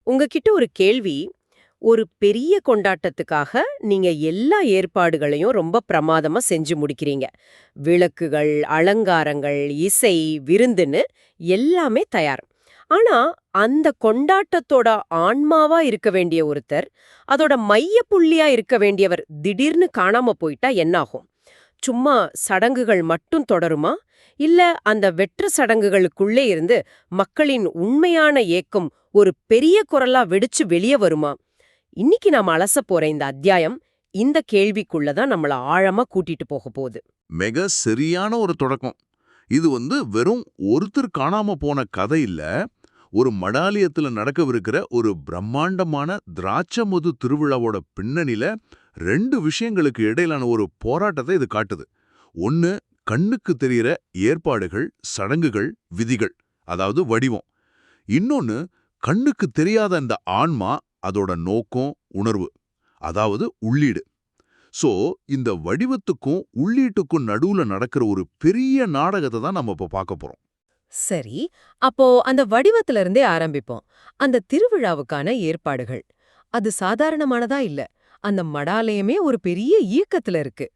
உங்ககிட்ட ஒரு கேள்வி. ஒரு பெரிய கொண்டாட்டத்துக்காக நீங்க எல்லா ஏற்பாடுகளையும் ரொம்ப பிரமாதமா செஞ்சு முடிக்கிறீங்க. விளக்குகள், அலங்காரங்கள், இசை, விருந்துன்னு எல்லாமே தயார். ஆனா, அந்த கொண்டாட்டத்தோட ஆன்மாவா இருக்க வேண்டிய ஒருத்தர், அதோட மைய புள்ளியா இருக்க வேண்டியவர் திடீர்னு காணாம போயிட்டா என்னாகும்? சும்மா சடங்குகள் மட்டும் தொடருமா? இல்ல அந்த வெற்று சடங்குகளுக்குள்ளே இருந்து மக்களின் உண்மையான ஏக்கம் ஒரு பெரிய குரலா வெடிச்சு வெளியே வருமா? இன்னைக்கு நாம அலசப் போற இந்த அத்தியாயம் இந்த கேள்விக்குள்ளதான் நம்மள ஆழமா கூட்டிட்டு போக போகுது. மிக சரியான ஒரு தொடக்கம். இது வெறும் ஒருத்தர் காணாம போன கதை இல்ல. ஒரு மடாலயத்துல நடக்கவிருக்கிற ஒரு பிரம்மாண்டமான திராட்சமுது திருவிழாவோட பின்னணியில ரெண்டு விஷயங்களுக்கு இடையிலான ஒரு போராட்டத்தை இது காட்டுது. ஒன்னு, கண்ணுக்கு தெரிகிற ஏற்பாடுகள், சடங்குகள், விதிகள், அதாவது வடிவம். இன்னொன்னு, கண்ணுக்கு தெரியாத அந்த ஆன்மா, அதோட நோக்கம், உணர்வு, அதாவது உள்ளீடு. சோ, இந்த வடிவத்துக்கும் உள்ளீட்டுக்கும் நடுவுல நடக்கிற ஒரு பெரிய நாடகத்தை தான் நம்ம இப்ப பார்க்க போறோம். சரி, அப்போ அந்த வடிவத்துல இருந்தே ஆரம்பிப்போம். அந்த திருவிழாவுக்கான ஏற்பாடுகள் அது சாதாரணமானதா இல்ல. அந்த மடாலயமே ஒரு பெரிய இயக்கத்துல இருக்கு.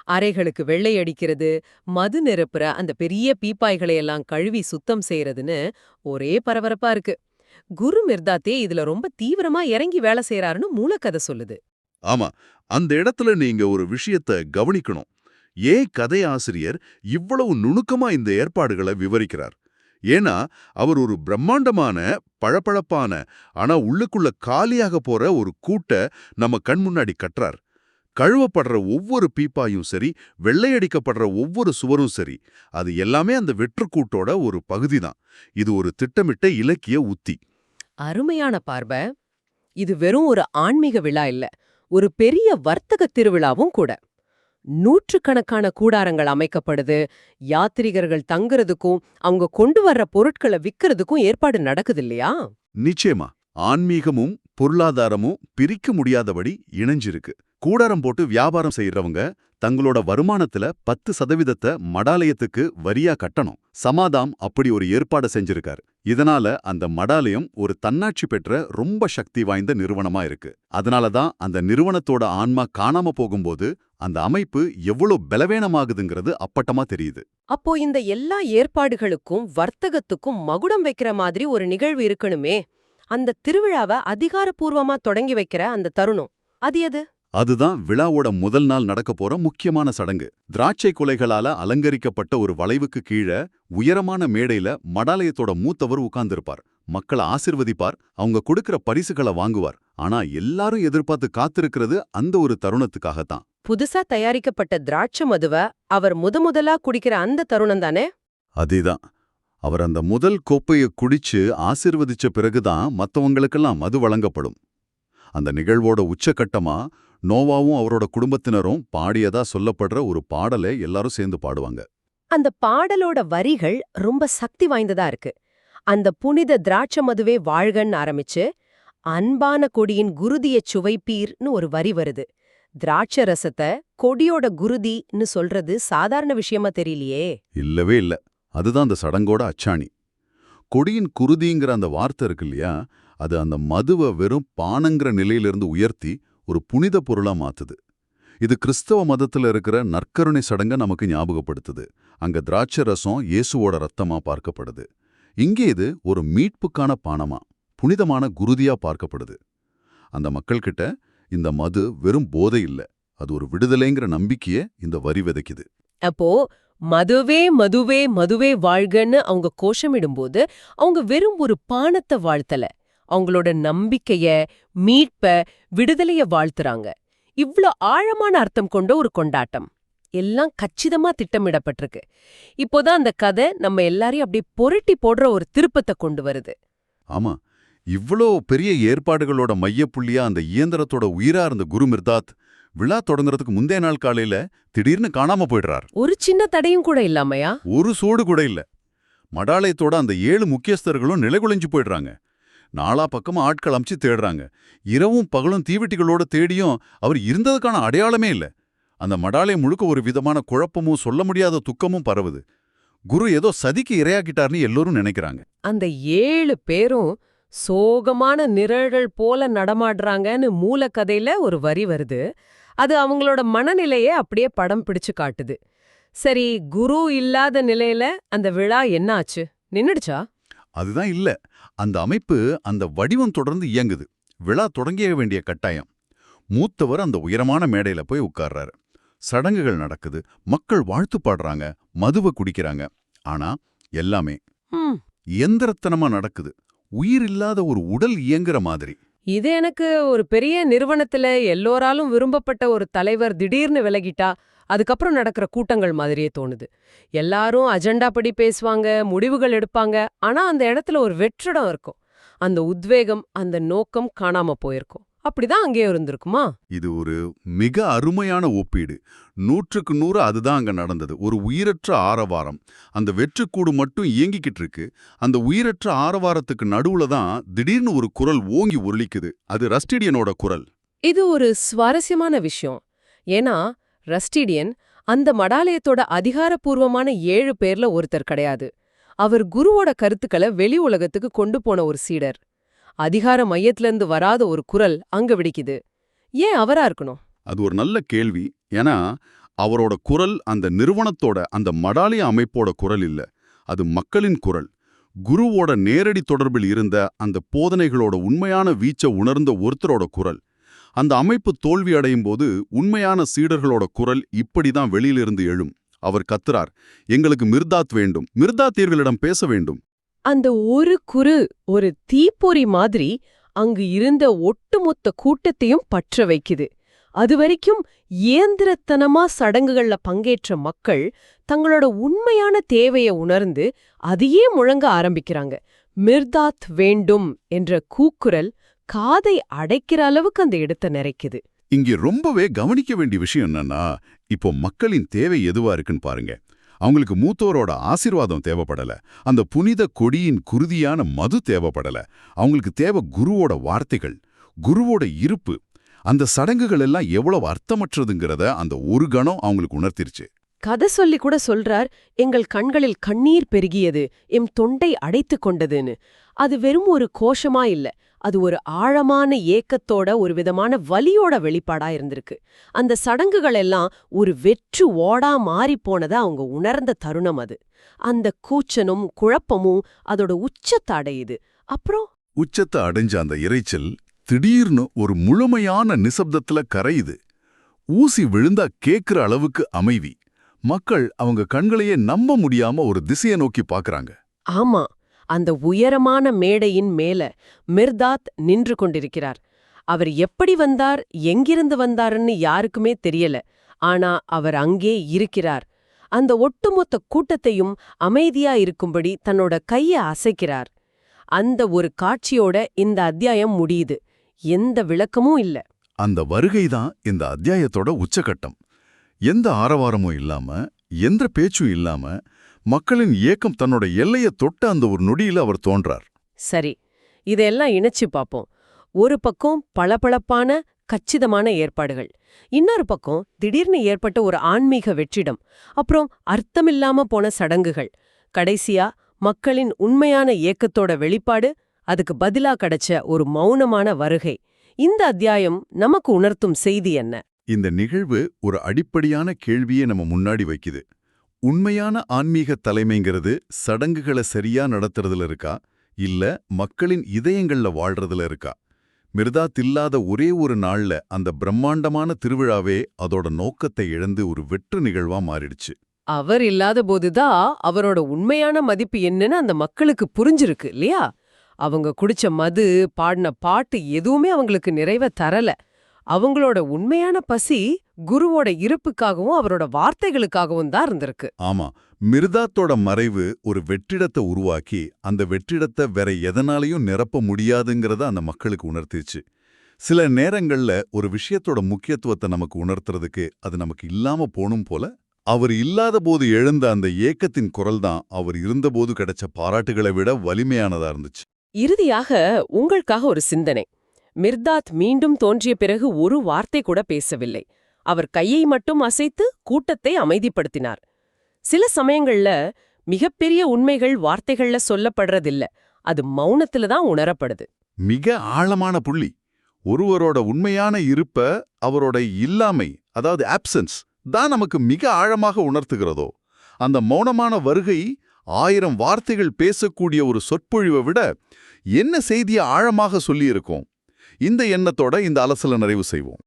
அறைகளுக்கு வெள்ளை அடிக்கிறது, மது நிரப்புற அந்த பெரிய பீப்பாய்களை எல்லாம் கழுவி சுத்தம் செய்யறதுன்னு ஒரே பரபரப்பா இருக்கு. குரு மிர்தாத்தே இதுல ரொம்ப தீவிரமா இறங்கி வேலை செய்யறாருன்னு மூலக்கதை சொல்லுது. ஆமா, அந்த இடத்துல நீங்க ஒரு விஷயத்த கவனிக்கணும். ஏன் கதையாசிரியர் இவ்வளவு நுணுக்கமா இந்த ஏற்பாடுகளை விவரிக்கிறார்? ஏன்னா, அவர் ஒரு பிரம்மாண்டமான, பளபளப்பான, ஆனா உள்ளுக்குள்ள காலியாக போற ஒரு கூட்ட நம்ம கண் முன்னாடி கட்டுறார். கழுவப்படுற ஒவ்வொரு பீப்பாயும் சரி, வெள்ளையடிக்கப்படுற ஒவ்வொரு சுவரும் சரி, அது எல்லாமே அந்த வெற்றுக்கூட்டோட ஒரு பகுதிதான். இது ஒரு திட்டமிட்ட இலக்கிய உத்தி. அருமையான பார்வை. இது வெறும் ஒரு ஆன்மீக விழா இல்ல, ஒரு பெரிய வர்த்தக திருவிழாவும் கூட. நூற்றுக்கணக்கான கூடாரங்கள் அமைக்கப்படுது. யாத்ரீகர்கள் தங்குறதுக்கும் அவங்க கொண்டு வர்ற பொருட்களை விக்கிறதுக்கும் ஏற்பாடு நடக்குது இல்லையா? நிச்சயமா, ஆன்மீகமும் பொருளாதாரமும் பிரிக்க முடியாதபடி இணைஞ்சிருக்கு. கூடாரம் போட்டு வியாபாரம் செய்யறவங்க தங்களோட வருமானத்துல 10% மடாலயத்துக்கு வரியா கட்டணும். சமாதாம் அப்படி ஒரு ஏற்பாடு செஞ்சிருக்காரு. இதனால அந்த மடாலயம் ஒரு தன்னாட்சி பெற்ற ரொம்ப சக்தி வாய்ந்த நிறுவனமா இருக்கு. அதனாலதான் அந்த நிறுவனத்தோட ஆன்மா காணாம போகும்போது அந்த அமைப்பு எவ்வளவு பலவீனமாகுதுங்கிறது அப்பட்டமா தெரியுது. அப்போ இந்த எல்லா ஏற்பாடுகளுக்கும் வர்த்தகத்துக்கும் மகுடம் வைக்கிற மாதிரி ஒரு நிகழ்வு இருக்கணுமே. அந்த திருவிழாவை அதிகாரப்பூர்வமா தொடங்கி வைக்கிற அந்த தருணம் அது எது? அதுதான் விழாவோட முதல் நாள் நடக்க போற முக்கியமான சடங்கு. திராட்சை குலைகளால அலங்கரிக்கப்பட்ட ஒரு வளைவுக்கு கீழே உயரமான மேடையில மடாலயத்தோட மூத்தவர் உட்கார்ந்திருப்பார். மக்களை ஆசிர்வதிப்பார், அவங்க கொடுக்கிற பரிசுகளை வாங்குவார். ஆனா எல்லாரும் எதிர்பார்த்து காத்திருக்கிறது அந்த ஒரு தருணத்துக்காகத்தான். புதுசா தயாரிக்கப்பட்ட திராட்சை மதுவ அவர் முதலா குடிக்கிற அந்த தருணம் தானே? அதேதான். அவர் அந்த முதல் கோப்பைய குடிச்சு ஆசிர்வதிச்ச பிறகுதான் மத்தவங்களுக்கெல்லாம் மது வழங்கப்படும். அந்த நிகழ்வோட உச்சகட்டமா நோவாவும் அவரோட குடும்பத்தினரும் பாடியதா சொல்லப்படுற ஒரு பாடலை எல்லாரும் சேர்ந்து பாடுவாங்க. அந்த பாடலோட வரிகள் ரொம்ப சக்தி வாய்ந்ததா இருக்கு. அந்த புனித திராட்சை மதுவே வாழ்கன்னு ஆரம்பிச்சு, அன்பான கொடியின் குருதியச் சுவைப்பீர்னு ஒரு வரி வருது. திராட்சை ரசத்தை கொடியோட குருதின்னு சொல்றது சாதாரண விஷயமா தெரியலையே. இல்லவே இல்ல. அதுதான் அந்த சடங்கோட அச்சாணி. கொடியின் குருதிங்கிற அந்த வார்த்தை இருக்கு இல்லையா, அது அந்த மதுவை வெறும் பானங்கிற நிலையிலிருந்து உயர்த்தி ஒரு புனித பொருளா மாத்துது. இது கிறிஸ்தவ மதத்துல இருக்கிற நற்கருணை சடங்க நமக்கு ஞாபகப்படுத்துது. அங்க திராட்சை ரசம் இயேசுவோட ரத்தமா பார்க்கப்படுது. இங்கே இது ஒரு மீட்புக்கான பானமா, புனிதமான குருதியா பார்க்கப்படுது. அந்த மக்கள்கிட்ட இந்த மது வெறும் போதை இல்ல, அது ஒரு விடுதலைங்கிற நம்பிக்கைய இந்த வரி விதைக்குது. அப்போ மதுவே மதுவே மதுவே வாழ்கன்னு அவங்க கோஷமிடும்போது அவங்க வெறும் ஒரு பானத்தை வாழ்த்தல, அவங்களோட நம்பிக்கைய, மீட்ப, விடுதலைய வாழ்த்துறாங்க. இவ்ளோ ஆழமான அர்த்தம் கொண்ட ஒரு கொண்டாட்டம். எல்லாம் கச்சிதமா திட்டமிடப்பட்டிருக்கு. இப்போதான் அந்த கதை நம்ம எல்லாரையும் அப்படியே புரட்டி போடுற ஒரு திருப்பத்தை கொண்டு வருது. ஆமா, இவ்ளோ பெரிய ஏற்பாடுகளோட மையப்புள்ளியா அந்த இயந்திரத்தோட உயிரா இருந்த குரு மிர்தாத் விழா தொடங்குறதுக்கு முந்தைய நாள் காலையில திடீர்னு காணாம போயிடுறார். ஒரு சின்ன தடையும் கூட இல்லாமையா? ஒரு சோடு கூட இல்ல. மடாலயத்தோட அந்த 7 முக்கியஸ்தர்களும் நிலைகுலைஞ்சு போயிடுறாங்க. நாலா பக்கமா ஆட்கள் அமைச்சு தேடுறாங்க. இரவும் பகலும் தீவெட்டிகளோட தேடியும் அவர் இருந்ததுக்கான அடையாளமே இல்ல. அந்த மடாலயம் முழுக்க ஒரு விதமான குழப்பமும் சொல்ல முடியாத துக்கமும் பரவுது. குரு ஏதோ சதிக்கு இரையாக்கிட்டார்னு எல்லோரும் நினைக்கிறாங்க. அந்த 7 பேரும் சோகமான நிழல்கள் போல நடமாடுறாங்கன்னு மூலக்கதையில ஒரு வரி வருது. அது அவங்களோட மனநிலையை அப்படியே படம் பிடிச்சு காட்டுது. சரி, குரு இல்லாத நிலையில அந்த விழா என்ன ஆச்சு? நின்னுடுச்சா? அதுதான் இல்ல. அந்த அமைப்பு, அந்த வடிவம் தொடர்ந்து இயங்குது. விழா தொடங்கிய வேண்டிய கட்டாயம். மூத்தவர் அந்த உயரமான மேடையில போய் உட்கார்றாரு. சடங்குகள் நடக்குது, மக்கள் வாழ்த்து பாடுறாங்க, மதுவை குடிக்கிறாங்க. ஆனா எல்லாமே ம். இயந்திரத்தனமா நடக்குது. உயிர் இல்லாத ஒரு உடல் இயங்குற மாதிரி. இது எனக்கு ஒரு பெரிய நிறுவனத்துல எல்லோராலும் விரும்பப்பட்ட ஒரு தலைவர் திடீர்னு விலகிட்டா அதுக்கப்புறம் நடக்கிற கூட்டங்கள் மாதிரியே தோணுது. எல்லாரும் அஜெண்டா படி பேசுவாங்க, முடிவுகள் எடுப்பாங்க. ஆனா அந்த இடத்துல ஒரு வெற்றிடம் இருக்கும். அந்த உத்வேகம், அந்த நோக்கம் காணாம போயிருக்கும். அப்படிதான் அங்கேயும் இருந்திருக்குமா? இது ஒரு மிக அருமையான ஒப்பீடு. 100க்கு 100 அதுதான் அங்க நடந்தது. ஒரு உயிரற்ற ஆரவாரம். அந்த வெற்றுக்கூடு மட்டும் இயங்கிக்கிட்டு இருக்கு. அந்த உயிரற்ற ஆரவாரத்துக்கு நடுவுல தான் திடீர்னு ஒரு குரல் ஓங்கி ஒலிக்குது. அது ரஸ்டிடியனோட குரல். இது ஒரு சுவாரஸ்யமான விஷயம். ஏன்னா ரஸ்டிடியன் அந்த மடாலயத்தோட அதிகாரப்பூர்வமான 7 பேர்ல ஒருத்தர் கிடையாது. அவர் குருவோட கருத்துக்களை வெளி உலகத்துக்கு கொண்டு போன ஒரு சீடர். அதிகார மையத்திலிருந்து வராத ஒரு குரல் அங்க வெடிக்குது. ஏன் அவரா இருக்கணும்? அது ஒரு நல்ல கேள்வி. ஏன்னா அவரோட குரல் அந்த நிறுவனத்தோட, அந்த மடாலய அமைப்போட குரல் இல்ல. அது மக்களின் குரல். குருவோட நேரடி தொடர்பில் இருந்த அந்த போதனைகளோட உண்மையான வீச்ச உணர்ந்த ஒருத்தரோட குரல். அந்த அமைப்பு தோல்வி அடையும் போது உண்மையான சீடர்களோட குரல் இப்படிதான் வெளியிலிருந்து எழும். அவர் கத்துறார், எங்களுக்கு மிர்தாத் வேண்டும், மிர்தாத்தியர்களிடம் பேச வேண்டும். அந்த ஒரு ஒரு தீப்பொறி மாதிரி அங்கு இருந்த ஒட்டுமொத்த கூட்டத்தையும் பற்ற வைக்குது. அதுவரைக்கும் இயந்திரத்தனமா சடங்குகள்ல பங்கேற்ற மக்கள் தங்களோட உண்மையான தேவையை உணர்ந்து அதையே முழங்க ஆரம்பிக்கிறாங்க. மிர்தாத் வேண்டும் என்ற கூக்குரல் காதை அடைக்கிற அளவுக்கு அந்த இடத்தை நிறைக்குது. இங்கே ரொம்பவே கவனிக்க வேண்டிய விஷயம் என்னன்னா, இப்போ மக்களின் தேவை எதுவா இருக்குன்னு பாருங்க. அவங்களுக்கு மூத்தோரோட ஆசீர்வாதம் தேவைப்படல. அந்த புனித கொடியின் குருதியான மது தேவைப்படல. அவங்களுக்கு தேவை குருவோட வார்த்தைகள், குருவோட இருப்பு. அந்த சடங்குகள் எல்லாம் எவ்வளவு அர்த்தமற்றதுங்கிறத அந்த ஒரு கணம் அவங்களுக்கு உணர்த்திருச்சு. கதை சொல்லி கூட சொல்றார், எங்கள் கண்களில் கண்ணீர் பெருகியது, எம் தொண்டை அடைத்துக் கொண்டதுன்னு. அது வெறும் ஒரு கோஷமா இல்ல, அது ஒரு ஆழமான ஏக்கத்தோட ஒரு விதமான வலியோட வெளிப்பாடா இருந்திருக்கு. அந்த சடங்குகள் எல்லாம் ஒரு வெற்று ஓடா மாறிப்போனதை அவங்க உணர்ந்த தருணம் அது. அந்த கூச்சனும் குழப்பமும் அதோட உச்சத்தை அடையுது. அப்புறம் உச்சத்தை அடைஞ்ச அந்த இரைச்சல் திடீர்னு ஒரு முழுமையான நிசப்தத்துல கரையுது. ஊசி விழுந்தா கேக்குற அளவுக்கு அமைதி. மக்கள் அவங்க கண்களையே நம்ப முடியாம ஒரு திசையை நோக்கி பாக்குறாங்க. ஆமா, அந்த உயரமான மேடையின் மேல மிர்தாத் நின்று கொண்டிருக்கிறார். அவர் எப்படி வந்தார், எங்கிருந்து வந்தாருன்னு யாருக்குமே தெரியல. ஆனா அவர் அங்கே இருக்கிறார். அந்த ஒட்டுமொத்த கூட்டத்தையும் அமைதியா இருக்கும்படி தன்னோட கைய அசைக்கிறார். அந்த ஒரு காட்சியோட இந்த அத்தியாயம் முடியுது. எந்த விளக்கமும் இல்ல. அந்த வருகைதான் இந்த அத்தியாயத்தோட உச்சகட்டம். எந்த ஆரவாரமும் இல்லாம, எந்த பேச்சும் இல்லாம, மக்களின் ஏக்கம் தன்னோட எல்லையை தொட்ட அந்த ஒரு நொடியில அவர் தோன்றார். சரி, இதெல்லாம் இணைச்சு பார்ப்போம். ஒரு பக்கம் பளபளப்பான கச்சிதமான ஏற்பாடுகள், இன்னொரு பக்கம் திடீர்னு ஏற்பட்ட ஒரு ஆன்மீக வெற்றிடம், அப்புறம் அர்த்தமில்லாம போன சடங்குகள், கடைசியா மக்களின் உண்மையான ஏக்கத்தோட வெளிப்பாடு, அதுக்கு பதிலா கிடைச்ச ஒரு மௌனமான வருகை. இந்த அத்தியாயம் நமக்கு உணர்த்தும் செய்தி என்ன? இந்த நிகழ்வு ஒரு அடிப்படையான கேள்வியை நம்ம முன்னாடி வைக்குது. உண்மையான ஆன்மீக தலைமைங்கிறது சடங்குகளை சரியா நடத்துறதுல இருக்கா, இல்ல மக்களின் இதயங்கள்ல வாழ்றதுல இருக்கா? மிர்தாத் இல்லாத ஒரே ஒரு நாள்ல அந்த பிரம்மாண்டமான திருவிழாவே அதோட நோக்கத்தை இழந்து ஒரு வெற்று நிகழ்வா மாறிடுச்சு. அவர் இல்லாத போதுதான் அவரோட உண்மையான மதிப்பு என்னன்னு அந்த மக்களுக்கு புரிஞ்சிருக்கு இல்லையா? அவங்க குடிச்ச மது, பாடின பாட்டு எதுவுமே அவங்களுக்கு நிறைவை தரல. அவங்களோட உண்மையான பசி குருவோட இருப்புக்காகவும் அவரோட வார்த்தைகளுக்காகவும் தான் இருந்திருக்கு. ஆமா, மிர்தாத்தோட மறைவு ஒரு வெற்றிடத்தை உருவாக்கி அந்த வெற்றிடத்தை வேற எதனாலையும் நிரப்ப முடியாதுங்கிறத அந்த மக்களுக்கு உணர்த்திச்சு. சில நேரங்கள்ல ஒரு விஷயத்தோட முக்கியத்துவத்தை நமக்கு உணர்த்துறதுக்கு அது நமக்கு இல்லாம போனும் போல. அவர் இல்லாத போது எழுந்த அந்த ஏக்கத்தின் குரல் தான் அவர் இருந்தபோது கிடைச்ச பாராட்டுகளை விட வலிமையானதா இருந்துச்சு. இறுதியாக உங்களுக்காக ஒரு சிந்தனை. மிர்தாத் மீண்டும் தோன்றிய பிறகு ஒரு வார்த்தை கூட பேசவில்லை. அவர் கையை மட்டும் அசைத்து கூட்டத்தை அமைதிப்படுத்தினார். சில சமயங்கள்ல மிகப்பெரிய உண்மைகள் வார்த்தைகள்ல சொல்லப்படுறதில்ல, அது மௌனத்துல தான் உணரப்படுது. மிக ஆழமான புள்ளி. ஒருவரோட உண்மையான இருப்ப அவரோட இல்லாமை, அதாவது ஆப்சன்ஸ் தான் நமக்கு மிக ஆழமாக உணர்த்துகிறதோ. அந்த மௌனமான வருகை 1000 வார்த்தைகள் பேசக்கூடிய ஒரு சொற்பொழிவை விட என்ன செய்தியை ஆழமாக சொல்லியிருக்கோம். இந்த எண்ணத்தோட இந்த அலசலை நிறைவு செய்வோம்.